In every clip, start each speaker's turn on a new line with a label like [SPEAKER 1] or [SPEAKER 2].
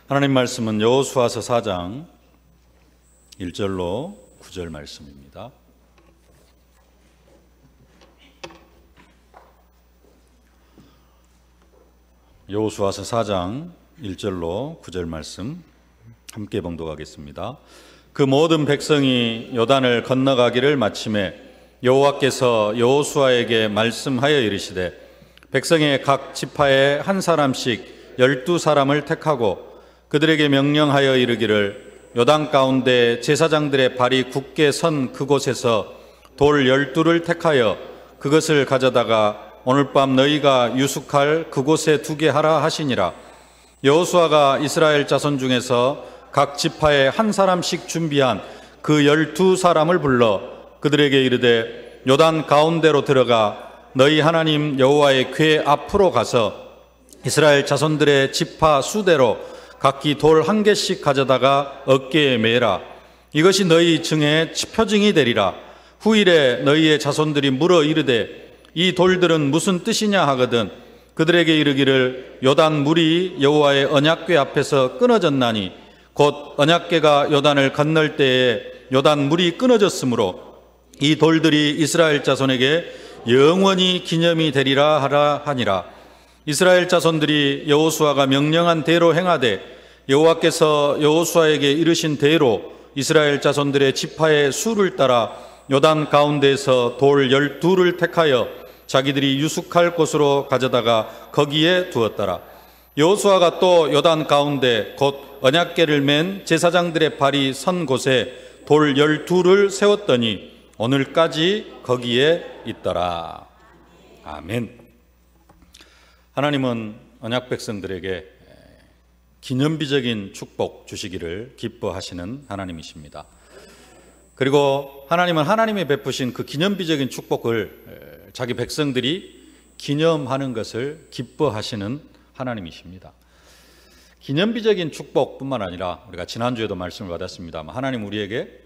[SPEAKER 1] 하나님 말씀은 여호수아서 4장 1절로 9절 말씀입니다. 여호수아서 4장 1절로 9절 말씀 함께 봉독하겠습니다. 그 모든 백성이 요단을 건너가기를 마침에 여호와께서 여호수아에게 말씀하여 이르시되 백성의 각 지파에 한 사람씩 12사람을 택하고 그들에게 명령하여 이르기를 요단 가운데 제사장들의 발이 굳게 선 그곳에서 돌 12를 택하여 그것을 가져다가 오늘 밤 너희가 유숙할 그곳에 두게 하라 하시니라. 여호수아가 이스라엘 자손 중에서 각 지파에 한 사람씩 준비한 그 12사람을 불러 그들에게 이르되 요단 가운데로 들어가 너희 하나님 여호와의 궤 앞으로 가서 이스라엘 자손들의 지파 수대로 각기 돌 한 개씩 가져다가 어깨에 매라. 이것이 너희 증의 표징이 되리라. 후일에 너희의 자손들이 물어 이르되 이 돌들은 무슨 뜻이냐 하거든 그들에게 이르기를 요단 물이 여호와의 언약궤 앞에서 끊어졌나니 곧 언약궤가 요단을 건널 때에 요단 물이 끊어졌으므로 이 돌들이 이스라엘 자손에게 영원히 기념이 되리라 하라 하니라. 이스라엘 자손들이 여호수아가 명령한 대로 행하되 여호와께서 여호수아에게 이르신 대로 이스라엘 자손들의 지파의 수를 따라 요단 가운데에서 돌 12를 택하여 자기들이 유숙할 곳으로 가져다가 거기에 두었더라. 여호수아가 또 요단 가운데 곧 언약궤를 맨 제사장들의 발이 선 곳에 돌 12를 세웠더니 오늘까지 거기에 있더라. 아멘. 하나님은 언약 백성들에게 기념비적인 축복 주시기를 기뻐하시는 하나님이십니다. 그리고 하나님은 하나님이 베푸신 그 기념비적인 축복을 자기 백성들이 기념하는 것을 기뻐하시는 하나님이십니다. 기념비적인 축복뿐만 아니라 우리가 지난주에도 말씀을 받았습니다만 하나님 우리에게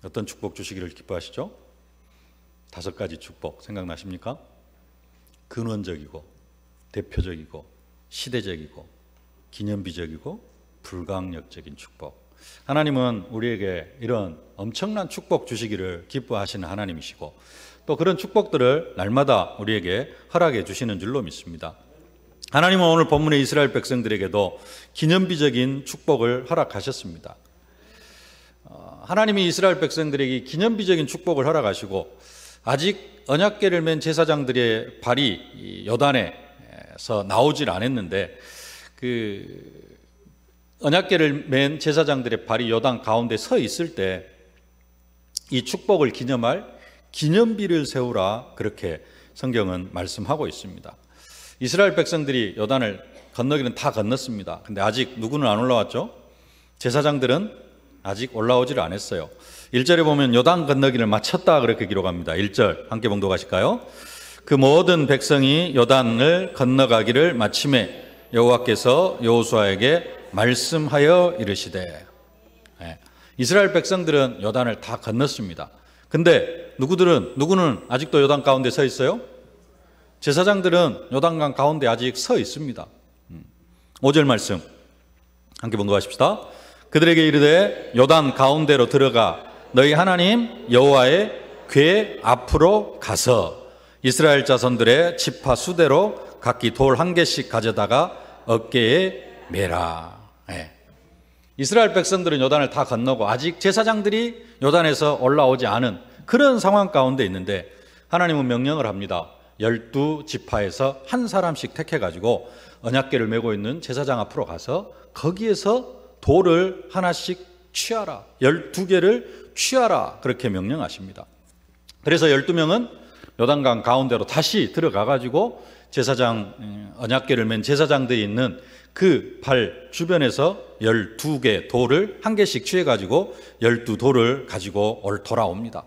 [SPEAKER 1] 어떤 축복 주시기를 기뻐하시죠? 5가지 축복 생각나십니까? 근원적이고 대표적이고 시대적이고 기념비적이고 불강력적인 축복. 하나님은 우리에게 이런 엄청난 축복 주시기를 기뻐하시는 하나님이시고 또 그런 축복들을 날마다 우리에게 허락해 주시는 줄로 믿습니다. 하나님은 오늘 본문의 이스라엘 백성들에게도 기념비적인 축복을 허락하셨습니다. 하나님이 이스라엘 백성들에게 기념비적인 축복을 허락하시고 아직 언약궤를 맨 제사장들의 발이 요단에서 나오질 않았는데 그 언약궤를 맨 제사장들의 발이 요단 가운데 서 있을 때 이 축복을 기념할 기념비를 세우라 그렇게 성경은 말씀하고 있습니다. 이스라엘 백성들이 요단을 건너기는 다 건넜습니다. 근데 아직 누구는 안 올라왔죠? 제사장들은 아직 올라오지를 않았어요. 1절에 보면 요단 건너기를 마쳤다 그렇게 기록합니다. 1절 함께 봉독하실까요? 그 모든 백성이 요단을 건너가기를 마침에 여호와께서 여호수아에게 말씀하여 이르시되. 이스라엘 백성들은 요단을 다 건넜습니다. 근데 누구는 아직도 요단 가운데 서 있어요? 제사장들은 요단강 가운데 아직 서 있습니다. 5절 말씀 함께 봉독하십시다. 그들에게 이르되 요단 가운데로 들어가 너희 하나님 여호와의 궤 앞으로 가서 이스라엘 자손들의 지파 수대로 각기 돌 한 개씩 가져다가 어깨에 매라. 이스라엘 백성들은 요단을 다 건너고 아직 제사장들이 요단에서 올라오지 않은 그런 상황 가운데 있는데 하나님은 명령을 합니다. 12지파에서 한 사람씩 택해가지고 언약궤를 메고 있는 제사장 앞으로 가서 거기에서 돌을 하나씩 취하라. 12개를 취하라. 그렇게 명령하십니다. 그래서 12명은 요단강 가운데로 다시 들어가가지고 제사장, 언약궤를 맨 제사장들이 있는 그 발 주변에서 12개 돌을 한 개씩 취해가지고 12돌을 가지고 돌아옵니다.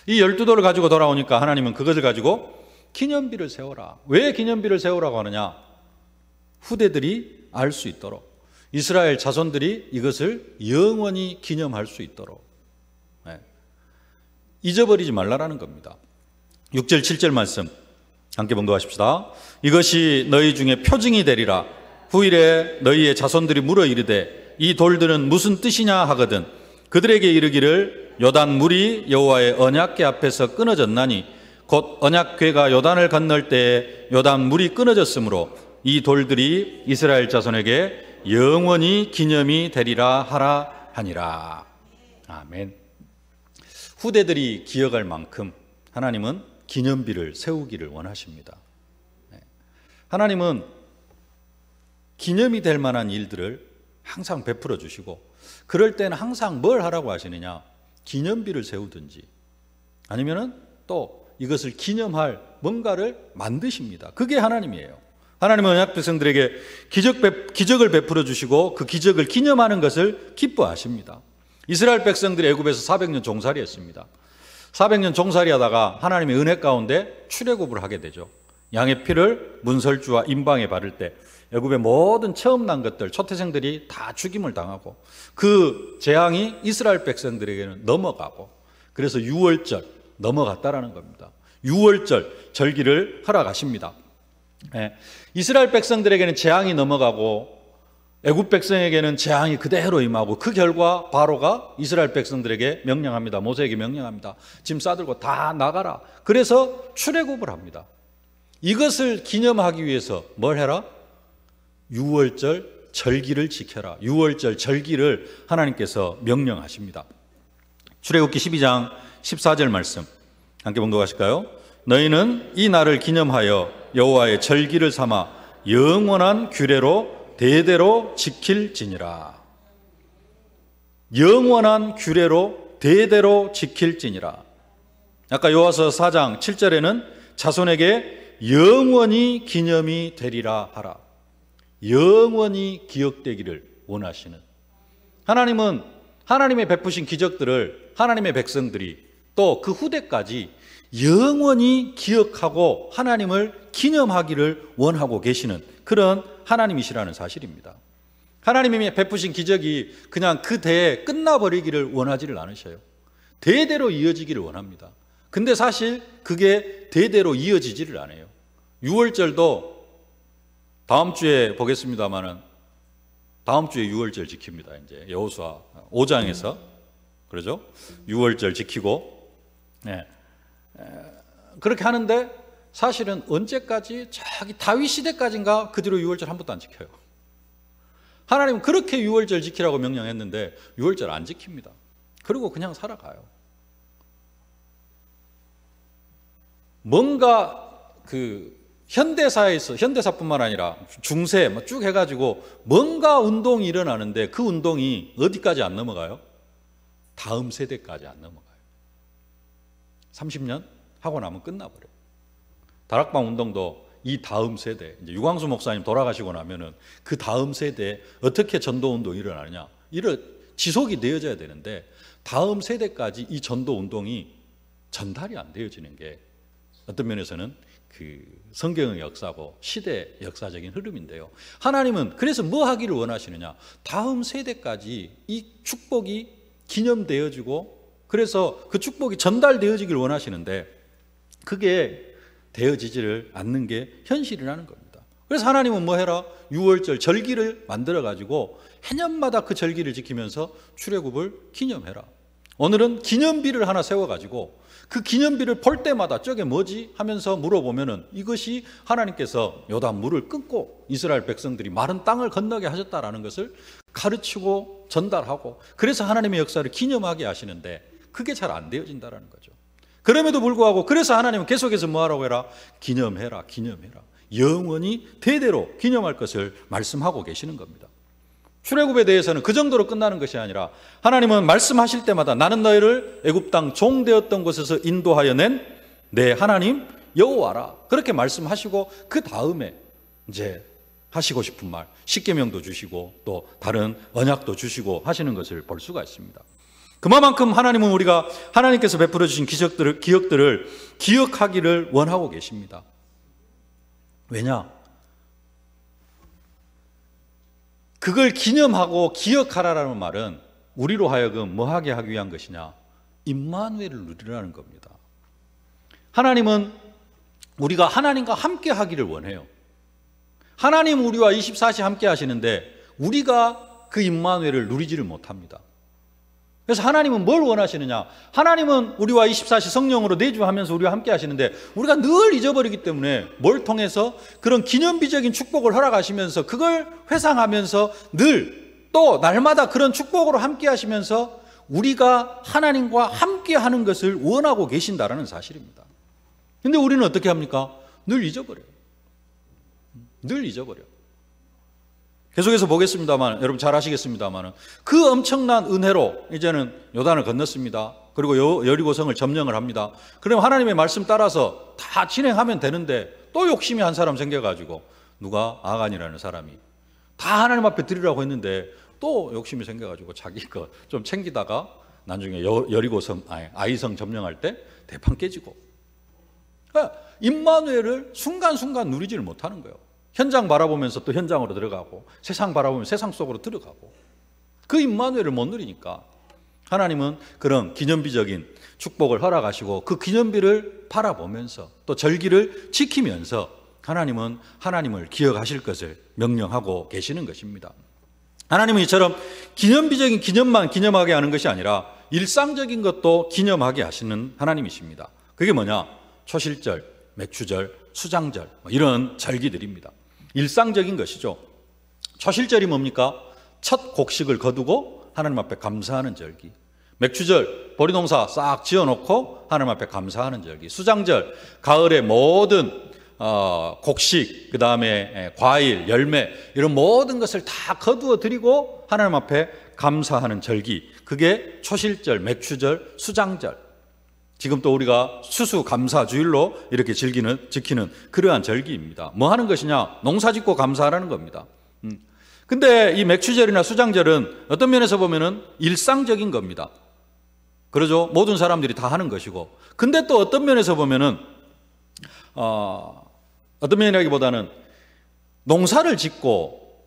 [SPEAKER 1] 이 12돌을 가지고 돌아오니까 하나님은 그것을 가지고 기념비를 세워라. 왜 기념비를 세우라고 하느냐? 후대들이 알 수 있도록, 이스라엘 자손들이 이것을 영원히 기념할 수 있도록 잊어버리지 말라라는 겁니다. 6절 7절 말씀 함께 봉독하십시다. 이것이 너희 중에 표징이 되리라. 후일에 너희의 자손들이 물어 이르되 이 돌들은 무슨 뜻이냐 하거든 그들에게 이르기를 요단 물이 여호와의 언약궤 앞에서 끊어졌나니 곧 언약궤가 요단을 건널 때에 요단 물이 끊어졌으므로 이 돌들이 이스라엘 자손에게 영원히 기념이 되리라 하라 하니라. 아멘. 후대들이 기억할 만큼 하나님은 기념비를 세우기를 원하십니다. 하나님은 기념이 될 만한 일들을 항상 베풀어 주시고 그럴 때는 항상 뭘 하라고 하시느냐? 기념비를 세우든지 아니면은 또 이것을 기념할 뭔가를 만드십니다. 그게 하나님이에요. 하나님은 언약 백성들에게 기적을 베풀어 주시고 그 기적을 기념하는 것을 기뻐하십니다. 이스라엘 백성들이 애굽에서 400년 종살이 했습니다. 400년 종살이 하다가 하나님의 은혜 가운데 출애굽을 하게 되죠. 양의 피를 문설주와 임방에 바를 때 애굽의 모든 처음 난 것들, 초태생들이 다 죽임을 당하고 그 재앙이 이스라엘 백성들에게는 넘어가고 그래서 유월절 넘어갔다라는 겁니다. 유월절 절기를 허락하십니다. 이스라엘 백성들에게는 재앙이 넘어가고 애굽 백성에게는 재앙이 그대로 임하고 그 결과 바로가 이스라엘 백성들에게 명령합니다. 모세에게 명령합니다. 짐 싸들고 다 나가라. 그래서 출애굽을 합니다. 이것을 기념하기 위해서 뭘 해라? 유월절 절기를 지켜라. 유월절 절기를 하나님께서 명령하십니다. 출애굽기 12장 14절 말씀 함께 봉독하실까요? 너희는 이 날을 기념하여 여호와의 절기를 삼아 영원한 규례로 대대로 지킬지니라. 영원한 규례로 대대로 지킬지니라. 아까 요하서 4장 7절에는 자손에게 영원히 기념이 되리라 하라. 영원히 기억되기를 원하시는 하나님은 하나님의 베푸신 기적들을 하나님의 백성들이 또 그 후대까지 영원히 기억하고 하나님을 기념하기를 원하고 계시는 그런 하나님이시라는 사실입니다. 하나님이 베푸신 기적이 그냥 그 대에 끝나버리기를 원하지를 않으셔요. 대대로 이어지기를 원합니다. 근데 사실 그게 대대로 이어지지를 않아요. 유월절도 다음 주에 보겠습니다만은 다음 주에 유월절 지킵니다. 이제 여호수아 5장에서 그러죠? 유월절 지키고 그렇게 하는데 사실은 언제까지 자기 다윗 시대까지인가 그 뒤로 유월절 한 번도 안 지켜요. 하나님은 그렇게 유월절 지키라고 명령했는데 유월절 안 지킵니다. 그리고 그냥 살아가요. 뭔가 그 현대사에서 현대사뿐만 아니라 중세 쭉 해가지고 뭔가 운동이 일어나는데 그 운동이 어디까지 안 넘어가요? 다음 세대까지 안 넘어가요. 30년 하고 나면 끝나버려요. 다락방 운동도 이 다음 세대, 이제 유광수 목사님 돌아가시고 나면은 그 다음 세대에 어떻게 전도 운동이 일어나느냐, 지속이 되어져야 되는데 다음 세대까지 이 전도 운동이 전달이 안 되어지는 게 어떤 면에서는 그 성경의 역사고 시대의 역사적인 흐름인데요. 하나님은 그래서 뭐 하기를 원하시느냐? 다음 세대까지 이 축복이 기념되어지고 그래서 그 축복이 전달되어지길 원하시는데 그게 되어지지를 않는 게 현실이라는 겁니다. 그래서 하나님은 뭐 해라? 유월절 절기를 만들어 가지고 해년마다 그 절기를 지키면서 출애굽을 기념해라. 오늘은 기념비를 하나 세워 가지고 그 기념비를 볼 때마다 저게 뭐지? 하면서 물어보면은 이것이 하나님께서 요단 물을 끊고 이스라엘 백성들이 마른 땅을 건너게 하셨다라는 것을 가르치고 전달하고 그래서 하나님의 역사를 기념하게 하시는데 그게 잘 안 되어진다라는 거죠. 그럼에도 불구하고 그래서 하나님은 계속해서 뭐 하라고 해라? 기념해라, 기념해라. 영원히 대대로 기념할 것을 말씀하고 계시는 겁니다. 출애굽에 대해서는 그 정도로 끝나는 것이 아니라 하나님은 말씀하실 때마다 나는 너희를 애굽 땅 종되었던 곳에서 인도하여 낸 내 하나님 여호와라. 그렇게 말씀하시고 그 다음에 이제 하시고 싶은 말, 십계명도 주시고 또 다른 언약도 주시고 하시는 것을 볼 수가 있습니다. 그만큼 하나님은 우리가 하나님께서 베풀어 주신 기적들을, 기억들을 기억하기를 원하고 계십니다. 왜냐? 그걸 기념하고 기억하라라는 말은 우리로 하여금 뭐 하게 하기 위한 것이냐? 임마누엘을 누리라는 겁니다. 하나님은 우리가 하나님과 함께 하기를 원해요. 하나님 우리와 24시 함께 하시는데 우리가 그 임마누엘을 누리지를 못합니다. 그래서 하나님은 뭘 원하시느냐? 하나님은 우리와 24시 성령으로 내주하면서 우리와 함께 하시는데 우리가 늘 잊어버리기 때문에 뭘 통해서 그런 기념비적인 축복을 허락하시면서 그걸 회상하면서 늘 또 날마다 그런 축복으로 함께 하시면서 우리가 하나님과 함께 하는 것을 원하고 계신다라는 사실입니다. 근데 우리는 어떻게 합니까? 늘 잊어버려요. 늘 잊어버려요. 계속해서 보겠습니다만, 여러분 잘 아시겠습니다만, 그 엄청난 은혜로 이제는 요단을 건넜습니다. 그리고 여리고성을 점령을 합니다. 그러면 하나님의 말씀 따라서 다 진행하면 되는데 또 욕심이 한 사람 생겨가지고 누가 아간이라는 사람이 다 하나님 앞에 드리라고 했는데 또 욕심이 생겨가지고 자기 거 좀 챙기다가 나중에 여리고성 아이성 점령할 때 대판 깨지고, 그러니까 임마누엘을 순간순간 누리지를 못하는 거예요. 현장 바라보면서 또 현장으로 들어가고 세상 바라보면 세상 속으로 들어가고, 그 임마누엘을 못 누리니까 하나님은 그런 기념비적인 축복을 허락하시고 그 기념비를 바라보면서 또 절기를 지키면서 하나님은 하나님을 기억하실 것을 명령하고 계시는 것입니다. 하나님은 이처럼 기념비적인 기념만 기념하게 하는 것이 아니라 일상적인 것도 기념하게 하시는 하나님이십니다. 그게 뭐냐? 초실절, 맥추절, 수장절 이런 절기들입니다. 일상적인 것이죠. 초실절이 뭡니까? 첫 곡식을 거두고 하나님 앞에 감사하는 절기. 맥추절, 보리농사 싹 지어놓고 하나님 앞에 감사하는 절기. 수장절, 가을의 모든 곡식, 그 다음에 과일, 열매 이런 모든 것을 다 거두어 드리고 하나님 앞에 감사하는 절기. 그게 초실절, 맥추절, 수장절. 지금 또 우리가 추수감사주일로 이렇게 지키는 그러한 절기입니다. 뭐 하는 것이냐? 농사 짓고 감사하라는 겁니다. 근데 이 맥추절이나 수장절은 어떤 면에서 보면은 일상적인 겁니다. 그러죠? 모든 사람들이 다 하는 것이고. 근데 또 어떤 면에서 보면은 어떤 면이라기보다는 농사를 짓고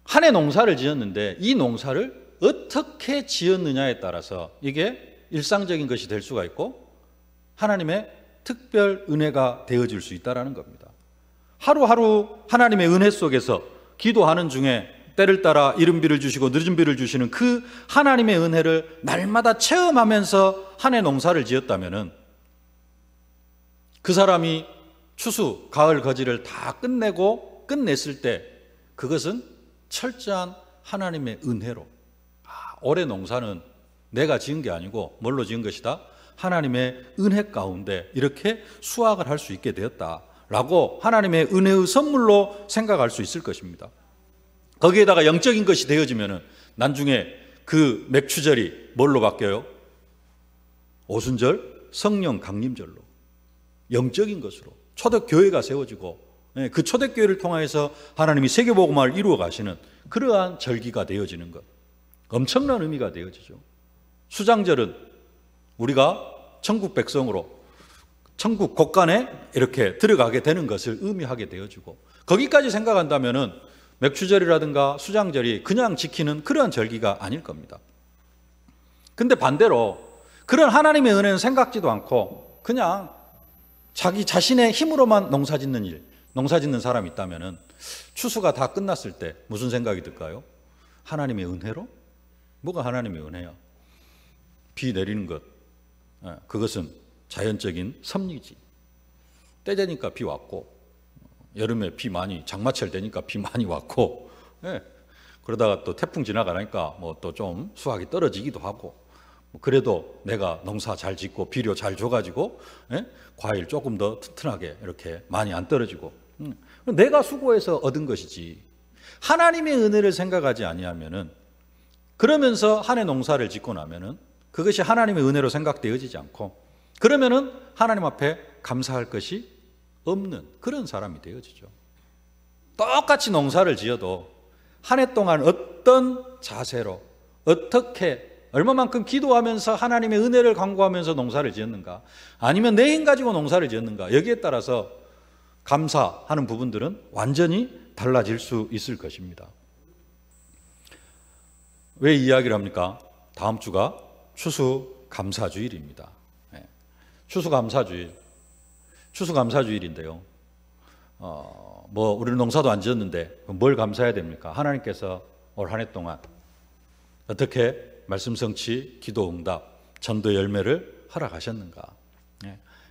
[SPEAKER 1] 한 해 농사를 지었는데 이 농사를 어떻게 지었느냐에 따라서 이게 일상적인 것이 될 수가 있고 하나님의 특별 은혜가 되어질 수 있다는 겁니다. 하루하루 하나님의 은혜 속에서 기도하는 중에 때를 따라 이른 비를 주시고 늦은 비를 주시는 그 하나님의 은혜를 날마다 체험하면서 한 해 농사를 지었다면은 그 사람이 추수, 가을 거지를 다 끝냈을 때 그것은 철저한 하나님의 은혜로, 올해 농사는 내가 지은 게 아니고 뭘로 지은 것이다? 하나님의 은혜 가운데 이렇게 수확을 할 수 있게 되었다라고 하나님의 은혜의 선물로 생각할 수 있을 것입니다. 거기에다가 영적인 것이 되어지면은 나중에 그 맥추절이 뭘로 바뀌어요? 오순절, 성령 강림절로, 영적인 것으로 초대교회가 세워지고 그 초대교회를 통해서 하나님이 세계복음화를 이루어 가시는 그러한 절기가 되어지는 것, 엄청난 의미가 되어지죠. 수장절은 우리가 천국 백성으로 천국 곳간에 이렇게 들어가게 되는 것을 의미하게 되어지고, 거기까지 생각한다면은 맥추절이라든가 수장절이 그냥 지키는 그러한 절기가 아닐 겁니다. 근데 반대로 그런 하나님의 은혜는 생각지도 않고 그냥 자기 자신의 힘으로만 농사 짓는 사람이 있다면은 추수가 다 끝났을 때 무슨 생각이 들까요? 하나님의 은혜로? 뭐가 하나님의 은혜야? 비 내리는 것, 그것은 자연적인 섭리지. 때 되니까 비 왔고, 여름에 장마철 되니까 비 많이 왔고, 그러다가 또 태풍 지나가니까 뭐 또 좀 수확이 떨어지기도 하고, 그래도 내가 농사 잘 짓고 비료 잘 줘가지고 과일 조금 더 튼튼하게 이렇게 많이 안 떨어지고, 내가 수고해서 얻은 것이지. 하나님의 은혜를 생각하지 아니하면은, 그러면서 한 해 농사를 짓고 나면은 그것이 하나님의 은혜로 생각되어지지 않고, 그러면은 하나님 앞에 감사할 것이 없는 그런 사람이 되어지죠. 똑같이 농사를 지어도 한 해 동안 어떤 자세로 어떻게 얼마만큼 기도하면서 하나님의 은혜를 간구하면서 농사를 지었는가, 아니면 내 힘 가지고 농사를 지었는가, 여기에 따라서 감사하는 부분들은 완전히 달라질 수 있을 것입니다. 왜 이야기를 합니까? 다음 주가 추수감사주일입니다. 추수감사주일인데요. 우리는 농사도 안 지었는데 뭘 감사해야 됩니까? 하나님께서 올 한 해 동안 어떻게 말씀 성취, 기도 응답, 전도 열매를 허락하셨는가?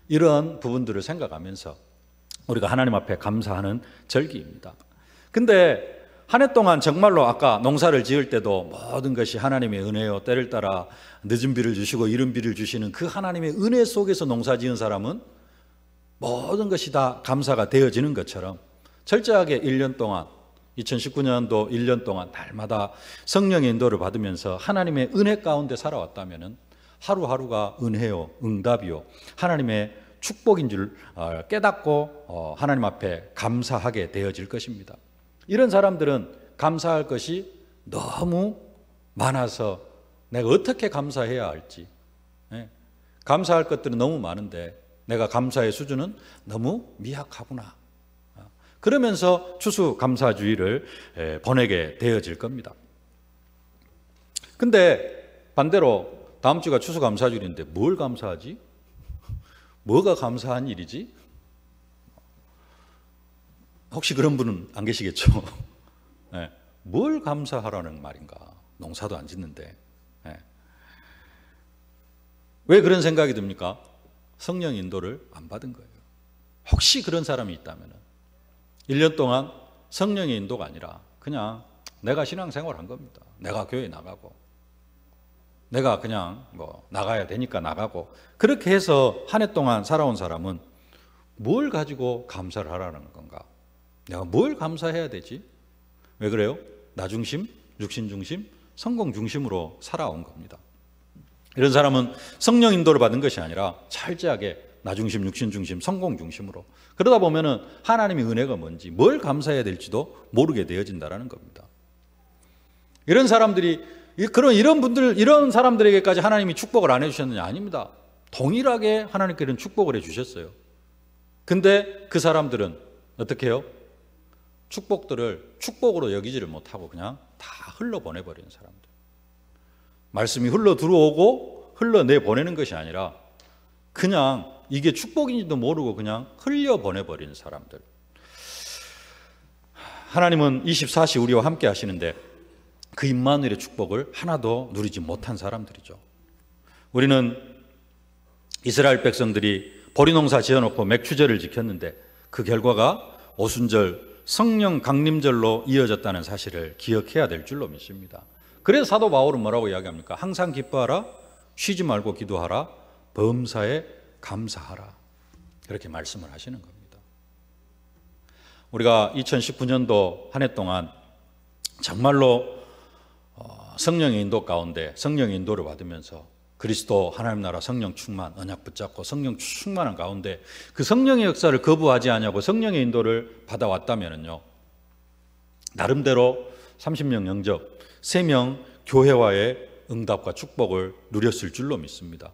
[SPEAKER 1] 이런 부분들을 생각하면서 우리가 하나님 앞에 감사하는 절기입니다. 근데 한 해 동안 정말로 아까 농사를 지을 때도 모든 것이 하나님의 은혜요, 때를 따라 늦은 비를 주시고 이른 비를 주시는 그 하나님의 은혜 속에서 농사 지은 사람은 모든 것이 다 감사가 되어지는 것처럼 철저하게 1년 동안 2019년도 1년 동안 날마다 성령의 인도를 받으면서 하나님의 은혜 가운데 살아왔다면 하루하루가 은혜요, 응답이요, 하나님의 축복인 줄 깨닫고 하나님 앞에 감사하게 되어질 것입니다. 이런 사람들은 감사할 것이 너무 많아서 내가 어떻게 감사해야 할지, 감사할 것들은 너무 많은데 내가 감사의 수준은 너무 미약하구나. 그러면서 추수감사주의를 보내게 되어질 겁니다. 근데 반대로 다음 주가 추수감사주일인데 뭘 감사하지? 뭐가 감사한 일이지? 혹시 그런 분은 안 계시겠죠? 뭘 감사하라는 말인가? 농사도 안 짓는데. 왜 그런 생각이 듭니까? 성령 인도를 안 받은 거예요. 혹시 그런 사람이 있다면 1년 동안 성령의 인도가 아니라 그냥 내가 신앙생활 한 겁니다. 내가 교회 나가고 내가 그냥 나가야 되니까 나가고 그렇게 해서 한 해 동안 살아온 사람은 뭘 가지고 감사를 하라는 건가? 내가 뭘 감사해야 되지? 왜 그래요? 나 중심, 육신 중심, 성공 중심으로 살아온 겁니다. 이런 사람은 성령 인도를 받은 것이 아니라 철저하게 나 중심, 육신 중심, 성공 중심으로 그러다 보면은 하나님의 은혜가 뭔지 뭘 감사해야 될지도 모르게 되어진다라는 겁니다. 이런 사람들이 이런 사람들에게까지 하나님이 축복을 안 해주셨느냐? 아닙니다. 동일하게 하나님께는 축복을 해주셨어요. 근데 그 사람들은 어떻게 해요? 축복들을 축복으로 여기지를 못하고 그냥 다 흘러보내버리는 사람들. 말씀이 흘러 들어오고 흘러내보내는 것이 아니라 그냥 이게 축복인지도 모르고 그냥 흘려보내버리는 사람들. 하나님은 24시 우리와 함께 하시는데 그 임마누엘의 축복을 하나도 누리지 못한 사람들이죠. 우리는 이스라엘 백성들이 보리농사 지어놓고 맥추절을 지켰는데 그 결과가 오순절 성령 강림절로 이어졌다는 사실을 기억해야 될 줄로 믿습니다. 그래서 사도 바울은 뭐라고 이야기합니까? 항상 기뻐하라, 쉬지 말고 기도하라, 범사에 감사하라. 그렇게 말씀을 하시는 겁니다. 우리가 2019년도 한 해 동안 정말로 성령의 인도 가운데 성령의 인도를 받으면서 그리스도 하나님 나라 성령 충만, 언약 붙잡고 성령 충만한 가운데 그 성령의 역사를 거부하지 않냐고 성령의 인도를 받아왔다면요, 나름대로 30명 영접, 3명 교회와의 응답과 축복을 누렸을 줄로 믿습니다.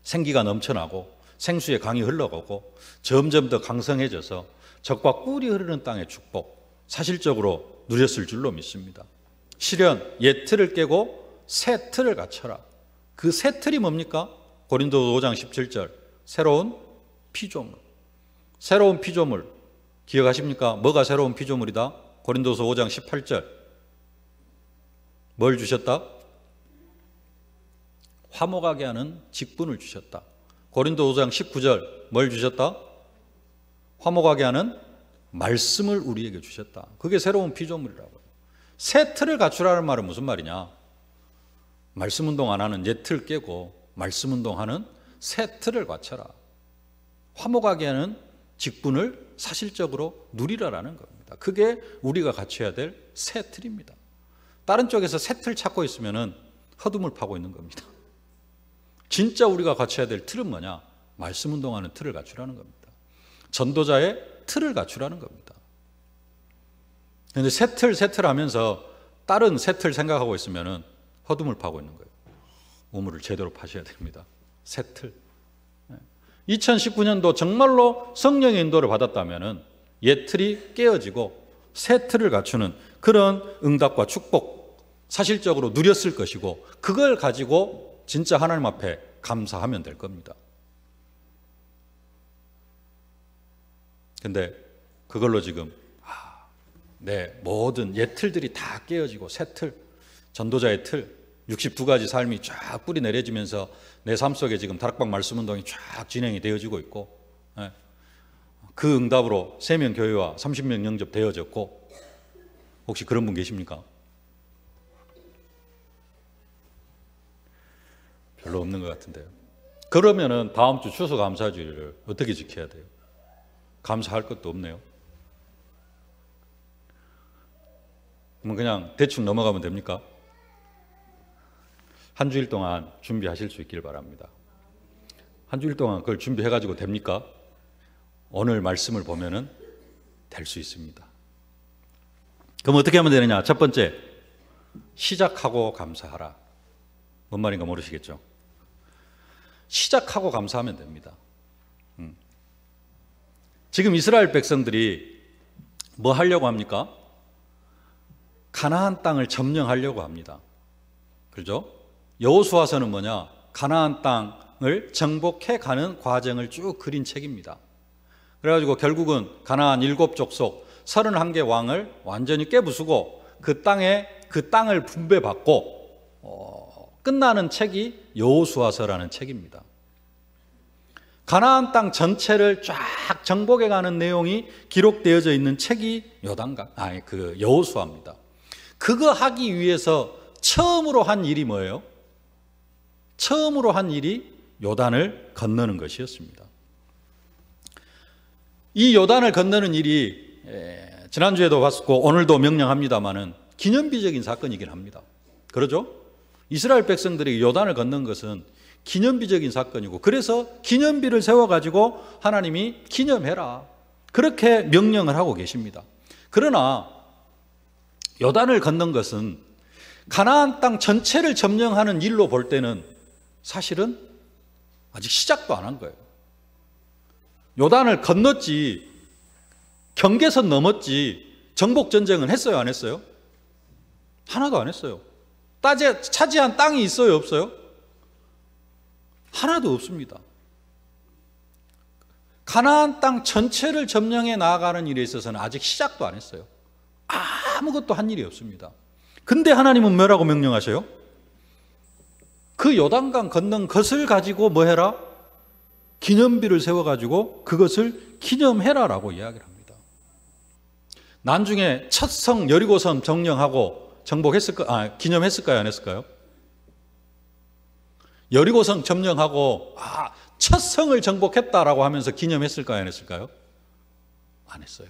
[SPEAKER 1] 생기가 넘쳐나고 생수의 강이 흘러가고 점점 더 강성해져서 적과 꿀이 흐르는 땅의 축복 사실적으로 누렸을 줄로 믿습니다. 실현, 옛 틀을 깨고 새 틀을 갖춰라. 그 새 틀이 뭡니까? 고린도서 5장 17절 새로운 피조물. 새로운 피조물 기억하십니까? 뭐가 새로운 피조물이다? 고린도서 5장 18절 뭘 주셨다? 화목하게 하는 직분을 주셨다. 고린도 5장 19절 뭘 주셨다? 화목하게 하는 말씀을 우리에게 주셨다. 그게 새로운 피조물이라고요. 새 틀을 갖추라는 말은 무슨 말이냐? 말씀 운동 안 하는 옛 틀 깨고 말씀 운동하는 새 틀을 갖춰라. 화목하게 하는 직분을 사실적으로 누리라라는 겁니다. 그게 우리가 갖춰야 될 새 틀입니다. 다른 쪽에서 새 틀 찾고 있으면은 허둠을 파고 있는 겁니다. 진짜 우리가 갖춰야 될 틀은 뭐냐? 말씀 운동하는 틀을 갖추라는 겁니다. 전도자의 틀을 갖추라는 겁니다. 그런데 새 틀 하면서 다른 새 틀 생각하고 있으면은 허둠을 파고 있는 거예요. 우물을 제대로 파셔야 됩니다. 새 틀. 2019년도 정말로 성령의 인도를 받았다면은 옛 틀이 깨어지고 새 틀을 갖추는 그런 응답과 축복 사실적으로 누렸을 것이고 그걸 가지고 진짜 하나님 앞에 감사하면 될 겁니다. 그런데 그걸로 지금 모든 옛 틀들이 다 깨어지고 새 틀, 전도자의 틀, 62가지 삶이 쫙 뿌리 내려지면서 내 삶 속에 지금 다락방 말씀 운동이 쫙 진행이 되어지고 있고, 그 응답으로 3명 교회와 30명 영접 되어졌고, 혹시 그런 분 계십니까? 별로 없는 것 같은데요. 그러면은 다음 주 추수감사주일을 어떻게 지켜야 돼요? 감사할 것도 없네요. 그럼 그냥 대충 넘어가면 됩니까? 한 주일 동안 준비하실 수 있길 바랍니다. 한 주일 동안 그걸 준비해가지고 됩니까? 오늘 말씀을 보면은 될 수 있습니다. 그럼 어떻게 하면 되느냐? 첫 번째, 시작하고 감사하라. 뭔 말인가 모르시겠죠? 시작하고 감사하면 됩니다. 지금 이스라엘 백성들이 뭐 하려고 합니까? 가나안 땅을 점령하려고 합니다. 그렇죠? 여호수아서는 뭐냐? 가나안 땅을 정복해 가는 과정을 쭉 그린 책입니다. 그래가지고 결국은 가나안 7족속 31개 왕을 완전히 깨부수고 그 땅을 분배받고 끝나는 책이 여호수아서라는 책입니다. 가나안 땅 전체를 쫙 정복해 가는 내용이 기록되어져 있는 책이 여호수아입니다. 그거 하기 위해서 처음으로 한 일이 뭐예요? 처음으로 한 일이 요단을 건너는 것이었습니다. 이 요단을 건너는 일이 지난주에도 봤었고 오늘도 명령합니다마는 기념비적인 사건이긴 합니다. 그러죠? 이스라엘 백성들이 요단을 건넌 것은 기념비적인 사건이고, 그래서 기념비를 세워가지고 하나님이 기념해라, 그렇게 명령을 하고 계십니다. 그러나 요단을 건넌 것은 가나안 땅 전체를 점령하는 일로 볼 때는 사실은 아직 시작도 안 한 거예요. 요단을 건넜지, 경계선 넘었지, 정복전쟁은 했어요, 안 했어요? 하나도 안 했어요. 차지한 땅이 있어요, 없어요? 하나도 없습니다. 가나안 땅 전체를 점령해 나아가는 일에 있어서는 아직 시작도 안 했어요. 아무것도 한 일이 없습니다. 근데 하나님은 뭐라고 명령하셔요? 그 요단강 건넌 것을 가지고 뭐 해라? 기념비를 세워가지고 그것을 기념해라라고 이야기를 합니다. 나중에 첫 성 여리고성 점령하고 기념했을까요, 안 했을까요? 여리고성 점령하고 첫 성을 정복했다라고 하면서 기념했을까요, 안 했을까요? 안 했어요.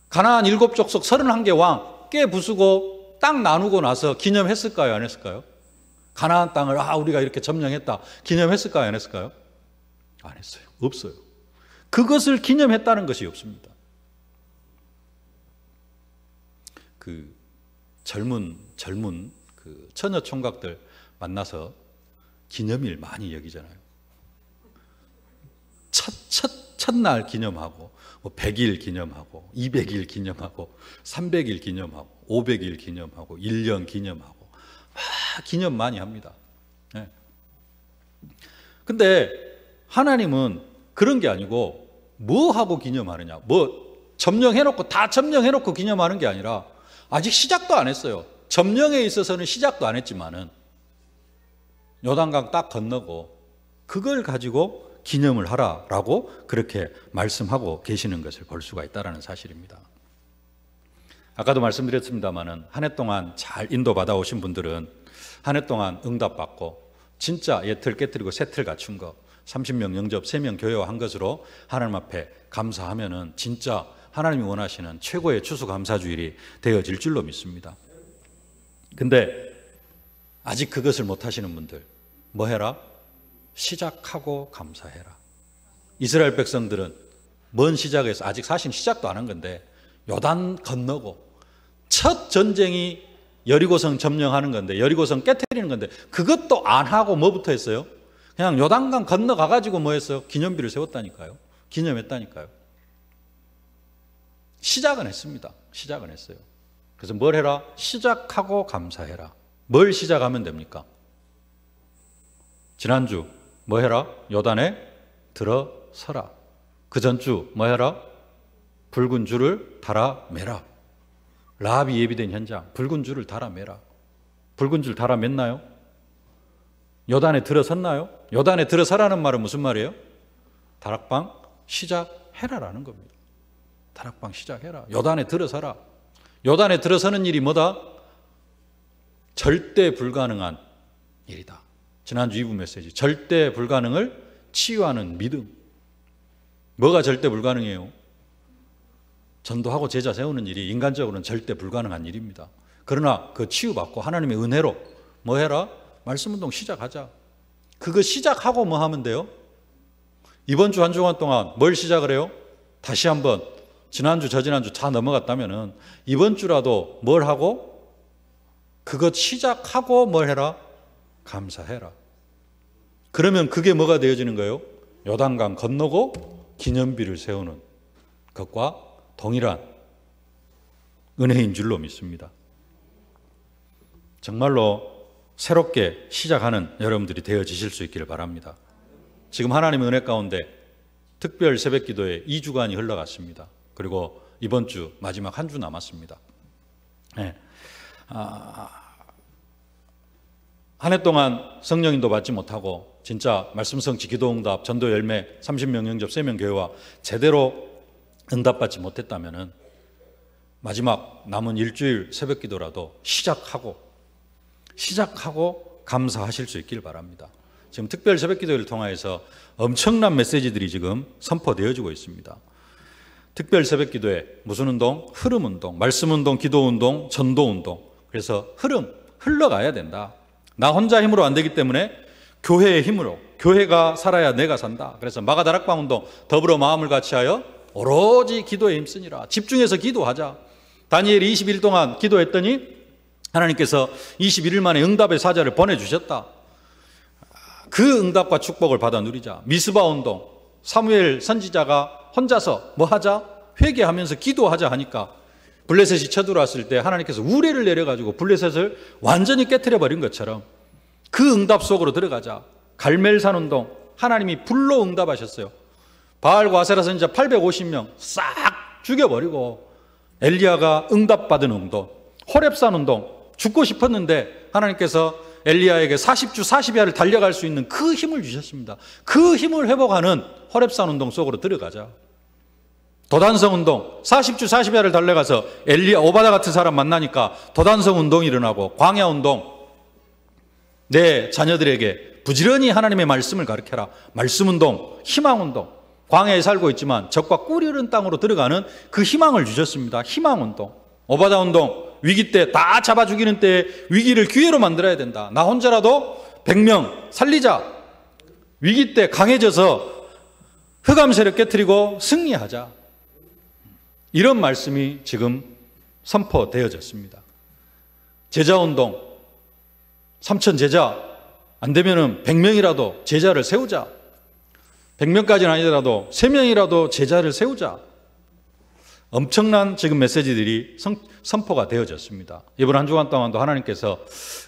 [SPEAKER 1] 가나안 7족속 31개 왕 깨부수고 땅 나누고 나서 기념했을까요, 안 했을까요? 가나안 땅을 우리가 이렇게 점령했다 기념했을까요, 안 했을까요? 안 했어요. 없어요. 그것을 기념했다는 것이 없습니다. 그 젊은 그 처녀 총각들 만나서 기념일 많이 여기잖아요. 첫날 기념하고, 100일 기념하고, 200일 기념하고, 300일 기념하고, 500일 기념하고, 1년 기념하고, 기념 많이 합니다. 근데 하나님은 그런 게 아니고 뭐 하고 기념하느냐? 다 점령해놓고 기념하는 게 아니라 아직 시작도 안 했어요. 점령에 있어서는 시작도 안 했지만은 요단강 딱 건너고 그걸 가지고 기념을 하라라고 그렇게 말씀하고 계시는 것을 볼 수가 있다는 사실입니다. 아까도 말씀드렸습니다마는 한 해 동안 잘 인도받아 오신 분들은 한 해 동안 응답받고 진짜 옛틀 깨뜨리고 새틀 갖춘 거 30명 영접 3명 교회와 한 것으로 하나님 앞에 감사하면은 진짜 하나님이 원하시는 최고의 추수감사주일이 되어질 줄로 믿습니다. 근데 아직 그것을 못 하시는 분들 뭐 해라? 시작하고 감사해라. 이스라엘 백성들은 먼 시작에서 아직 사실 시작도 안 한 건데 요단 건너고 첫 전쟁이 여리고성 점령하는 건데, 여리고성 깨트리는 건데 그것도 안 하고 뭐부터 했어요? 그냥 요단강 건너가가지고 뭐 했어요? 기념비를 세웠다니까요. 기념했다니까요. 시작은 했습니다. 시작은 했어요. 그래서 뭘 해라? 시작하고 감사해라. 뭘 시작하면 됩니까? 지난주 뭐 해라? 요단에 들어서라. 그 전주 뭐 해라? 붉은 줄을 달아 매라. 라합이 예비된 현장, 붉은 줄을 달아 매라. 붉은 줄 달아 맸나요? 요단에 들어섰나요? 요단에 들어서라는 말은 무슨 말이에요? 다락방 시작해라라는 겁니다. 다락방 시작해라. 요단에 들어서라. 요단에 들어서는 일이 뭐다? 절대 불가능한 일이다. 지난주 2부 메시지, 절대 불가능을 치유하는 믿음. 뭐가 절대 불가능해요? 전도하고 제자 세우는 일이 인간적으로는 절대 불가능한 일입니다. 그러나 그 치유받고 하나님의 은혜로 뭐 해라? 말씀운동 시작하자. 그거 시작하고 뭐 하면 돼요? 이번 주 한 주간 동안 뭘 시작을 해요? 다시 한번 지난주 저지난주 다 넘어갔다면은 이번 주라도 뭘 하고? 그것 시작하고 뭘 해라? 감사해라. 그러면 그게 뭐가 되어지는 거예요? 요단강 건너고 기념비를 세우는 것과 동일한 은혜인 줄로 믿습니다. 정말로 새롭게 시작하는 여러분들이 되어지실 수 있기를 바랍니다. 지금 하나님의 은혜 가운데 특별 새벽기도에 2주간이 흘러갔습니다. 그리고 이번 주 마지막 한 주 남았습니다. 네. 한 해 동안 성령인도 받지 못하고 진짜 말씀 성취 기도응답 전도 열매 30명 영접 3명 교회와 제대로 응답받지 못했다면 마지막 남은 일주일 새벽기도라도 시작하고 감사하실 수 있길 바랍니다. 지금 특별 새벽기도를 통해서 엄청난 메시지들이 지금 선포되어지고 있습니다. 특별 새벽기도에 무슨 운동? 흐름 운동, 말씀 운동, 기도 운동, 전도 운동. 그래서 흘러가야 된다. 나 혼자 힘으로 안 되기 때문에 교회의 힘으로, 교회가 살아야 내가 산다. 그래서 마가다락방 운동, 더불어 마음을 같이하여 오로지 기도에 힘쓰니라. 집중해서 기도하자. 다니엘이 20일 동안 기도했더니 하나님께서 21일 만에 응답의 사자를 보내주셨다. 그 응답과 축복을 받아 누리자. 미스바 운동, 사무엘 선지자가 혼자서 뭐 하자? 회개하면서 기도하자 하니까 블레셋이 쳐들어왔을 때 하나님께서 우레를 내려가지고 블레셋을 완전히 깨트려 버린 것처럼 그 응답 속으로 들어가자. 갈멜산 운동, 하나님이 불로 응답하셨어요. 바알과 아세라 선지자 850명 싹 죽여버리고 엘리야가 응답받은 운동. 호렙산 운동, 죽고 싶었는데 하나님께서 엘리야에게 40주 40야를 달려갈 수 있는 그 힘을 주셨습니다. 그 힘을 회복하는 호렙산 운동 속으로 들어가자. 도단성 운동, 40주 40야를 달려가서 엘리야 오바다 같은 사람 만나니까 도단성 운동이 일어나고, 광야 운동, 내 자녀들에게 부지런히 하나님의 말씀을 가르쳐라. 말씀 운동, 희망 운동. 광야에 살고 있지만 적과 꿀이 흐른 땅으로 들어가는 그 희망을 주셨습니다. 희망 운동. 오바다 운동, 위기 때 다 잡아 죽이는 때에 위기를 기회로 만들어야 된다. 나 혼자라도 100명 살리자. 위기 때 강해져서 흑암 세력 깨트리고 승리하자. 이런 말씀이 지금 선포되어졌습니다. 제자운동, 3천 제자, 안 되면은 100명이라도 제자를 세우자. 100명까지는 아니더라도 3명이라도 제자를 세우자. 엄청난 지금 메시지들이 선포가 되어졌습니다. 이번 한 주간 동안도 하나님께서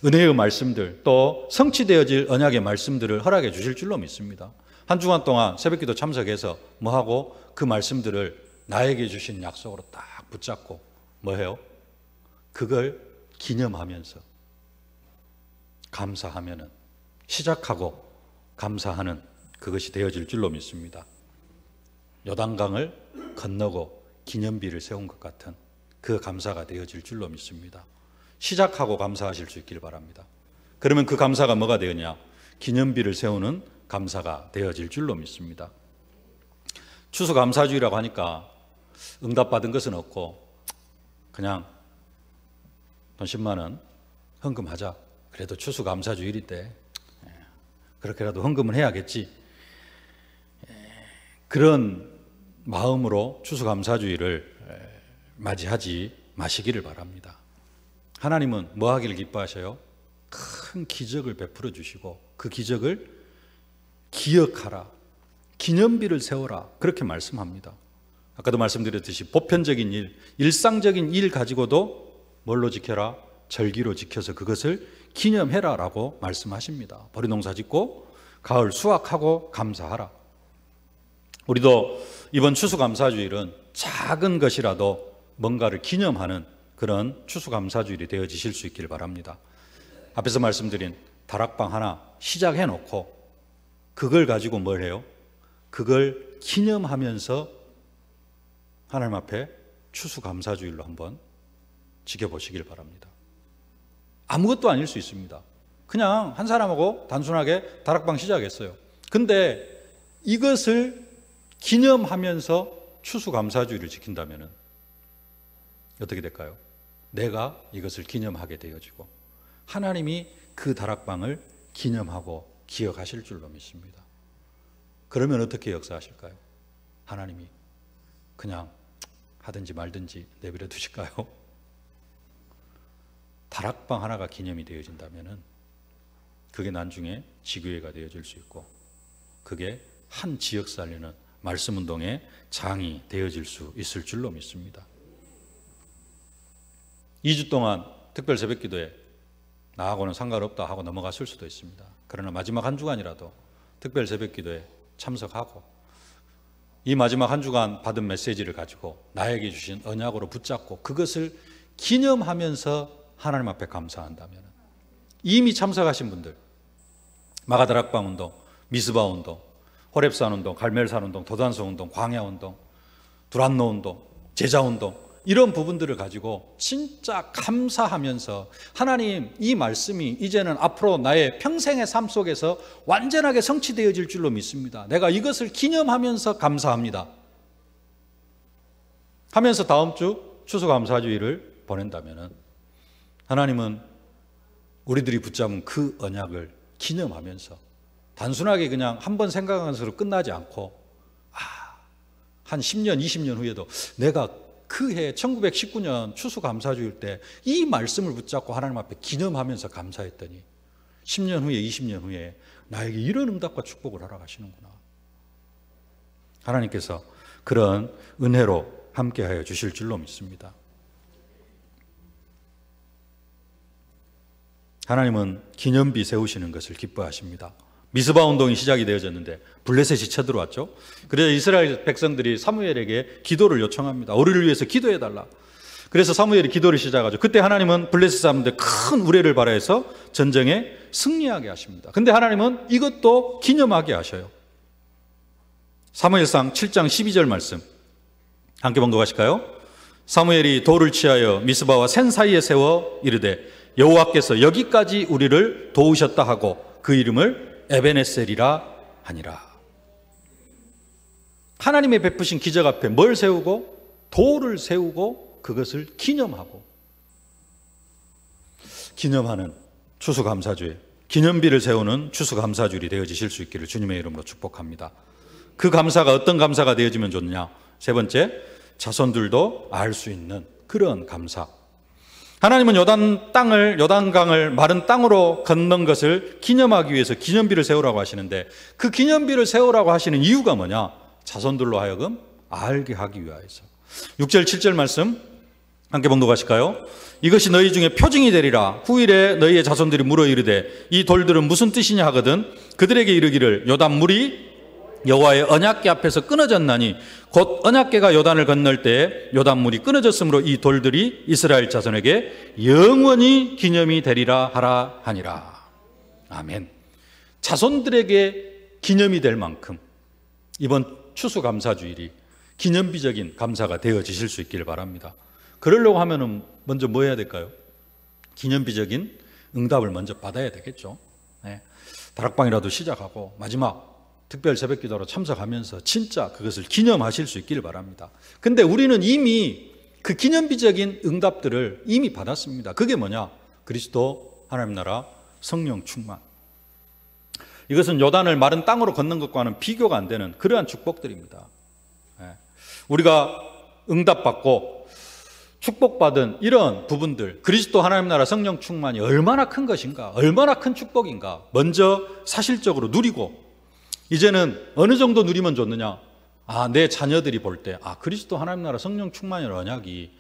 [SPEAKER 1] 은혜의 말씀들, 또 성취되어질 언약의 말씀들을 허락해 주실 줄로 믿습니다. 한 주간 동안 새벽기도 참석해서 뭐하고 그 말씀들을 나에게 주신 약속으로 딱 붙잡고 뭐해요? 그걸 기념하면서 감사하면은, 시작하고 감사하는 그것이 되어질 줄로 믿습니다. 요단강을 건너고 기념비를 세운 것 같은 그 감사가 되어질 줄로 믿습니다. 시작하고 감사하실 수 있기를 바랍니다. 그러면 그 감사가 뭐가 되었냐? 기념비를 세우는 감사가 되어질 줄로 믿습니다. 추수감사주의라고 하니까 응답받은 것은 없고 그냥 돈 10만 원 헌금하자. 그래도 추수감사주일인데 그렇게라도 헌금을 해야겠지. 그런 마음으로 추수감사주의를 맞이하지 마시기를 바랍니다. 하나님은 뭐 하기를 기뻐하셔요? 큰 기적을 베풀어 주시고 그 기적을 기억하라. 기념비를 세워라. 그렇게 말씀합니다. 아까도 말씀드렸듯이 보편적인 일, 일상적인 일 가지고도 뭘로 지켜라? 절기로 지켜서 그것을 기념해라 라고 말씀하십니다. 보리농사 짓고 가을 수확하고 감사하라. 우리도 이번 추수감사주일은 작은 것이라도 뭔가를 기념하는 그런 추수감사주일이 되어지실 수 있기를 바랍니다. 앞에서 말씀드린 다락방 하나 시작해 놓고 그걸 가지고 뭘 해요? 그걸 기념하면서 하나님 앞에 추수감사주일로 한번 지켜보시길 바랍니다. 아무것도 아닐 수 있습니다. 그냥 한 사람하고 단순하게 다락방 시작했어요. 근데 이것을 기념하면서 추수감사주일을 지킨다면 어떻게 될까요? 내가 이것을 기념하게 되어지고 하나님이 그 다락방을 기념하고 기억하실 줄로 믿습니다. 그러면 어떻게 역사하실까요? 하나님이 그냥 하든지 말든지 내버려 두실까요? 다락방 하나가 기념이 되어진다면 그게 나중에 지교회가 되어질 수 있고 그게 한 지역 살리는 말씀운동의 장이 되어질 수 있을 줄로 믿습니다. 2주 동안 특별 새벽기도에 나하고는 상관없다 하고 넘어갔을 수도 있습니다. 그러나 마지막 한 주간이라도 특별 새벽기도에 참석하고 이 마지막 한 주간 받은 메시지를 가지고 나에게 주신 언약으로 붙잡고 그것을 기념하면서 하나님 앞에 감사한다면 이미 참석하신 분들 마가다락방 운동, 미스바 운동, 호렙산 운동, 갈멜산 운동, 도단성 운동, 광야 운동, 두란노 운동, 제자 운동 이런 부분들을 가지고 진짜 감사하면서 하나님 이 말씀이 이제는 앞으로 나의 평생의 삶 속에서 완전하게 성취되어질 줄로 믿습니다. 내가 이것을 기념하면서 감사합니다 하면서 다음 주 추수감사주일을 보낸다면 하나님은 우리들이 붙잡은 그 언약을 기념하면서 단순하게 그냥 한번 생각한 것으로 끝나지 않고 한 10년, 20년 후에도 내가 그 해 1919년 추수감사주일 때 이 말씀을 붙잡고 하나님 앞에 기념하면서 감사했더니 10년 후에 20년 후에 나에게 이런 응답과 축복을 하러 가시는구나. 하나님께서 그런 은혜로 함께하여 주실 줄로 믿습니다. 하나님은 기념비 세우시는 것을 기뻐하십니다. 미스바 운동이 시작이 되어졌는데 블레셋이 쳐들어왔죠. 그래서 이스라엘 백성들이 사무엘에게 기도를 요청합니다. 우리를 위해서 기도해달라. 그래서 사무엘이 기도를 시작하죠. 그때 하나님은 블레셋 사람들 큰 우레를 발하여서 전쟁에 승리하게 하십니다. 근데 하나님은 이것도 기념하게 하셔요. 사무엘상 7장 12절 말씀 함께 봉독하실까요? 사무엘이 돌을 취하여 미스바와 센 사이에 세워 이르되 여호와께서 여기까지 우리를 도우셨다 하고 그 이름을 에베네셀이라 하니라. 하나님의 베푸신 기적 앞에 뭘 세우고? 돌을 세우고 그것을 기념하고 기념하는 추수감사주일, 기념비를 세우는 추수감사주일이 되어지실 수 있기를 주님의 이름으로 축복합니다. 그 감사가 어떤 감사가 되어지면 좋느냐? 세 번째, 자손들도 알 수 있는 그런 감사. 하나님은 요단강을 마른 땅으로 건넌 것을 기념하기 위해서 기념비를 세우라고 하시는데 그 기념비를 세우라고 하시는 이유가 뭐냐? 자손들로 하여금 알게 하기 위하여서. 6절 7절 말씀 함께 봉독하실까요? 이것이 너희 중에 표징이 되리라. 후일에 너희의 자손들이 물어 이르되 이 돌들은 무슨 뜻이냐 하거든 그들에게 이르기를 요단물이 여호와의 언약궤 앞에서 끊어졌나니 곧 언약궤가 요단을 건널 때에 요단물이 끊어졌으므로 이 돌들이 이스라엘 자손에게 영원히 기념이 되리라 하라 하니라. 아멘. 자손들에게 기념이 될 만큼 이번 추수감사주일이 기념비적인 감사가 되어지실 수 있기를 바랍니다. 그러려고 하면은 먼저 뭐 해야 될까요? 기념비적인 응답을 먼저 받아야 되겠죠. 네. 다락방이라도 시작하고 마지막 특별 새벽기도로 참석하면서 진짜 그것을 기념하실 수 있기를 바랍니다. 근데 우리는 이미 그 기념비적인 응답들을 이미 받았습니다. 그게 뭐냐? 그리스도 하나님 나라 성령 충만. 이것은 요단을 마른 땅으로 걷는 것과는 비교가 안 되는 그러한 축복들입니다. 우리가 응답받고 축복받은 이런 부분들, 그리스도 하나님 나라 성령 충만이 얼마나 큰 것인가, 얼마나 큰 축복인가 먼저 사실적으로 누리고 이제는 어느 정도 누리면 좋느냐? 내 자녀들이 볼 때 그리스도 하나님 나라 성령 충만의 언약이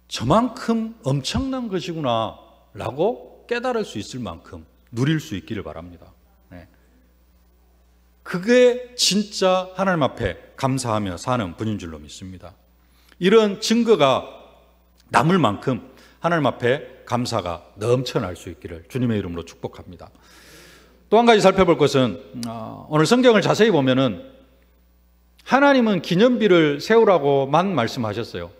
[SPEAKER 1] 저만큼 엄청난 것이구나 라고 깨달을 수 있을 만큼 누릴 수 있기를 바랍니다. 네. 그게 진짜 하나님 앞에 감사하며 사는 분인 줄로 믿습니다. 이런 증거가 남을 만큼 하나님 앞에 감사가 넘쳐날 수 있기를 주님의 이름으로 축복합니다. 또 한 가지 살펴볼 것은 오늘 성경을 자세히 보면은 하나님은 기념비를 세우라고만 말씀하셨어요.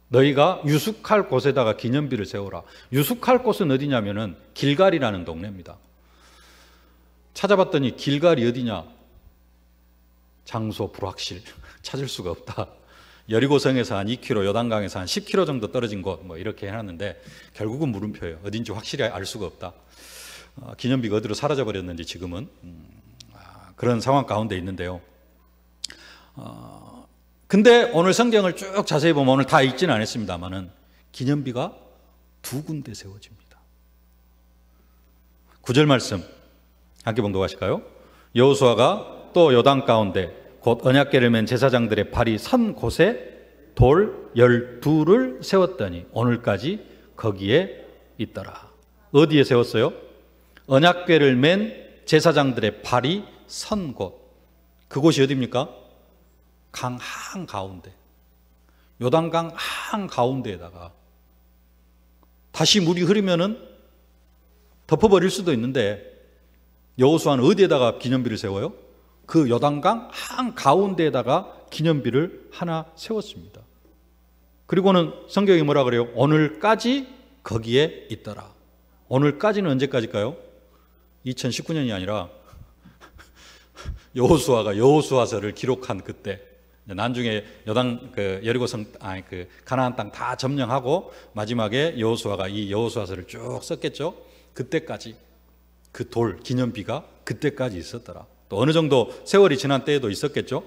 [SPEAKER 1] 너희가 유숙할 곳에다가 기념비를 세우라. 유숙할 곳은 어디냐면은 길갈이라는 동네입니다. 찾아봤더니 길갈이 어디냐? 장소 불확실. 찾을 수가 없다. 여리고성에서 한 2km, 요단강에서 한 10km 정도 떨어진 곳 뭐 이렇게 해놨는데 결국은 물음표예요. 어딘지 확실히 알 수가 없다. 기념비가 어디로 사라져 버렸는지 지금은 그런 상황 가운데 있는데요. 근데 오늘 성경을 쭉 자세히 보면 오늘 다 읽지는 않았습니다만은 기념비가 2군데 세워집니다. 9절 말씀 함께 봉독하실까요? 여호수아가 또 요단 가운데 곧 언약궤를 맨 제사장들의 발이 선 곳에 돌 12를 세웠더니 오늘까지 거기에 있더라. 어디에 세웠어요? 언약궤를 맨 제사장들의 발이 선 곳. 그곳이 어디입니까? 강 한가운데, 요단강 한가운데에다가 다시 물이 흐르면은 덮어버릴 수도 있는데 여호수아는 어디에다가 기념비를 세워요? 그 요단강 한가운데에다가 기념비를 하나 세웠습니다. 그리고는 성경이 뭐라 그래요? 오늘까지 거기에 있더라. 오늘까지는 언제까지일까요? 2019년이 아니라 여호수아가 여호수아서를 기록한 그때, 나중에 여리고성 가나안 땅 다 점령하고 마지막에 여호수아가 이 여호수아서를 쭉 썼겠죠. 그때까지 그 돌 기념비가 그때까지 있었더라. 또 어느 정도 세월이 지난 때에도 있었겠죠.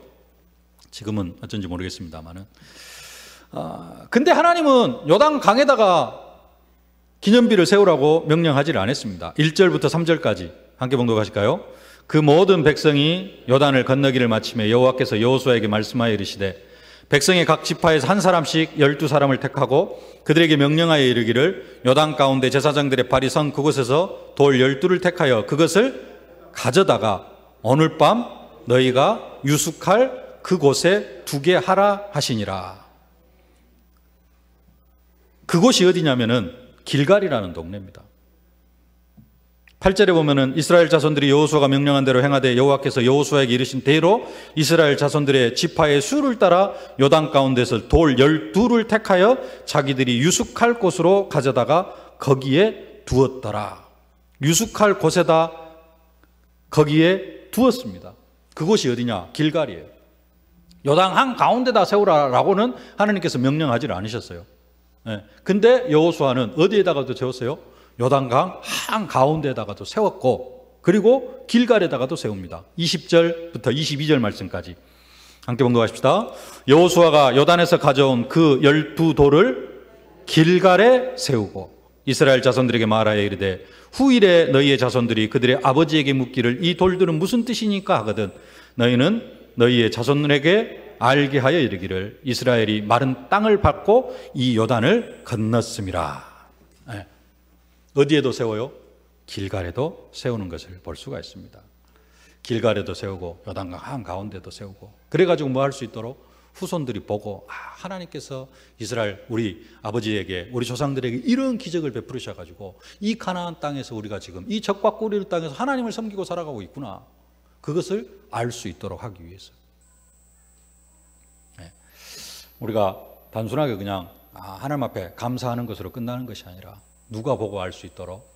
[SPEAKER 1] 지금은 어쩐지 모르겠습니다만은. 근데 하나님은 요단 강에다가 기념비를 세우라고 명령하지를 않았습니다. 1절부터 3절까지 함께 봉독하실까요? 그 모든 백성이 요단을 건너기를 마치며 여호와께서 여호수아에게 말씀하여 이르시되 백성의 각 지파에서 한 사람씩 12사람을 택하고 그들에게 명령하여 이르기를 요단 가운데 제사장들의 발이 선 그곳에서 돌 12를 택하여 그것을 가져다가 오늘 밤 너희가 유숙할 그곳에 두게 하라 하시니라. 그곳이 어디냐면은 길갈이라는 동네입니다. 8절에 보면은 이스라엘 자손들이 여호수아가 명령한 대로 행하되 여호와께서 여호수아에게 이르신 대로 이스라엘 자손들의 지파의 수를 따라 요단 가운데서 돌 12를 택하여 자기들이 유숙할 곳으로 가져다가 거기에 두었더라. 유숙할 곳에다 거기에 두었습니다. 그곳이 어디냐? 길갈이에요. 요단 한가운데다 세우라라고는 하나님께서 명령하지를 않으셨어요. 근데 여호수아는 어디에다가도 세웠어요? 요단강 한가운데에다가도 세웠고 그리고 길갈에다가도 세웁니다. 20절부터 22절 말씀까지 함께 봉독하십시다. 여호수아가 요단에서 가져온 그 12돌을 길갈에 세우고 이스라엘 자손들에게 말하여 이르되 후일에 너희의 자손들이 그들의 아버지에게 묻기를 이 돌들은 무슨 뜻이니까 하거든 너희는 너희의 자손에게 알게 하여 이르기를 이스라엘이 마른 땅을 밟고 이 요단을 건넜음이라. 어디에도 세워요? 길갈에도 세우는 것을 볼 수가 있습니다. 길갈에도 세우고 요단강 한가운데도 세우고 그래가지고 뭐 할 수 있도록 후손들이 보고 하나님께서 이스라엘 우리 아버지에게 우리 조상들에게 이런 기적을 베푸르셔가지고 이 가나안 땅에서 우리가 지금 이 적과 꿀이를 땅에서 하나님을 섬기고 살아가고 있구나. 그것을 알 수 있도록 하기 위해서. 우리가 단순하게 그냥 하나님 앞에 감사하는 것으로 끝나는 것이 아니라 누가 보고 알 수 있도록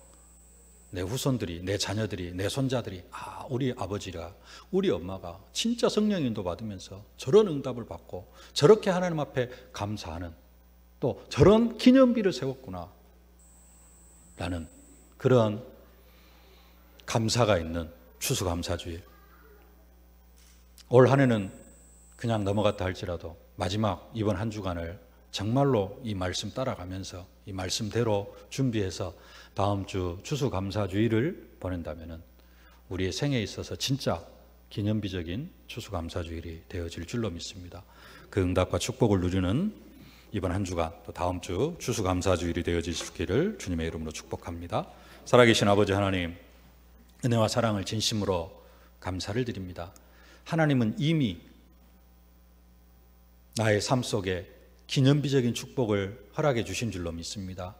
[SPEAKER 1] 내 후손들이, 내 자녀들이, 내 손자들이 우리 아버지가, 우리 엄마가 진짜 성령 인도 받으면서 저런 응답을 받고 저렇게 하나님 앞에 감사하는 또 저런 기념비를 세웠구나 라는 그런 감사가 있는 추수감사주일. 올 한 해는 그냥 넘어갔다 할지라도 마지막 이번 한 주간을 정말로 이 말씀 따라가면서 이 말씀대로 준비해서 다음 주 추수감사주일을 보낸다면 우리의 생애에 있어서 진짜 기념비적인 추수감사주일이 되어질 줄로 믿습니다. 그 응답과 축복을 누리는 이번 한 주간 또 다음 주 추수감사주일이 되어지시기를 주님의 이름으로 축복합니다. 살아계신 아버지 하나님, 은혜와 사랑을 진심으로 감사를 드립니다. 하나님은 이미 나의 삶 속에 기념비적인 축복을 허락해 주신 줄로 믿습니다.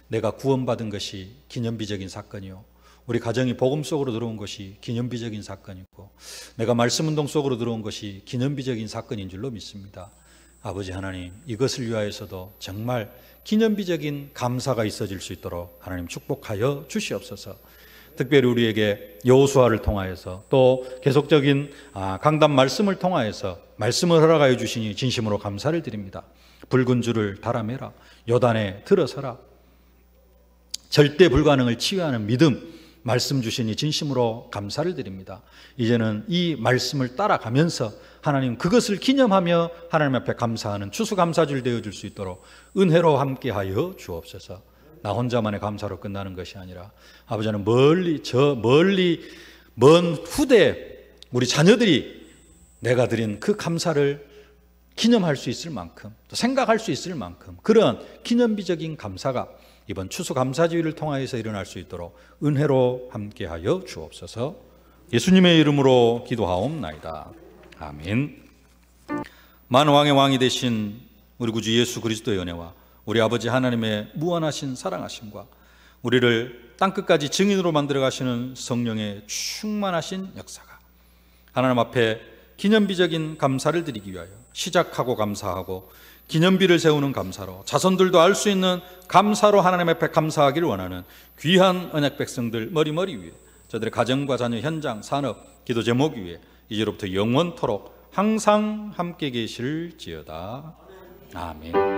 [SPEAKER 1] 내가 구원받은 것이 기념비적인 사건이요, 우리 가정이 복음 속으로 들어온 것이 기념비적인 사건이고, 내가 말씀운동 속으로 들어온 것이 기념비적인 사건인 줄로 믿습니다. 아버지 하나님, 이것을 위하여서도 정말 기념비적인 감사가 있어질 수 있도록 하나님 축복하여 주시옵소서. 특별히 우리에게 여호수아를 통하여서 또 계속적인 강단 말씀을 통하여서 말씀을 허락하여 주시니 진심으로 감사를 드립니다. 붉은 줄을 달아매라, 요단에 들어서라, 절대 불가능을 치유하는 믿음 말씀 주시니 진심으로 감사를 드립니다. 이제는 이 말씀을 따라가면서 하나님 그것을 기념하며 하나님 앞에 감사하는 추수감사줄 되어줄 수 있도록 은혜로 함께하여 주옵소서. 나 혼자만의 감사로 끝나는 것이 아니라 아버지 하나님, 멀리 먼 후대 우리 자녀들이 내가 드린 그 감사를 기념할 수 있을 만큼, 또 생각할 수 있을 만큼 그런 기념비적인 감사가 이번 추수감사주의를 통하여서 일어날 수 있도록 은혜로 함께하여 주옵소서. 예수님의 이름으로 기도하옵나이다. 아멘. 만왕의 왕이 되신 우리 구주 예수 그리스도의 은혜와 우리 아버지 하나님의 무한하신 사랑하심과 우리를 땅끝까지 증인으로 만들어 가시는 성령의 충만하신 역사가 하나님 앞에 기념비적인 감사를 드리기 위하여 시작하고 감사하고 기념비를 세우는 감사로, 자손들도 알 수 있는 감사로 하나님 앞에 감사하기를 원하는 귀한 언약 백성들 머리머리 위에, 저들의 가정과 자녀, 현장, 산업, 기도 제목 위에 이제로부터 영원토록 항상 함께 계실지어다. 아멘.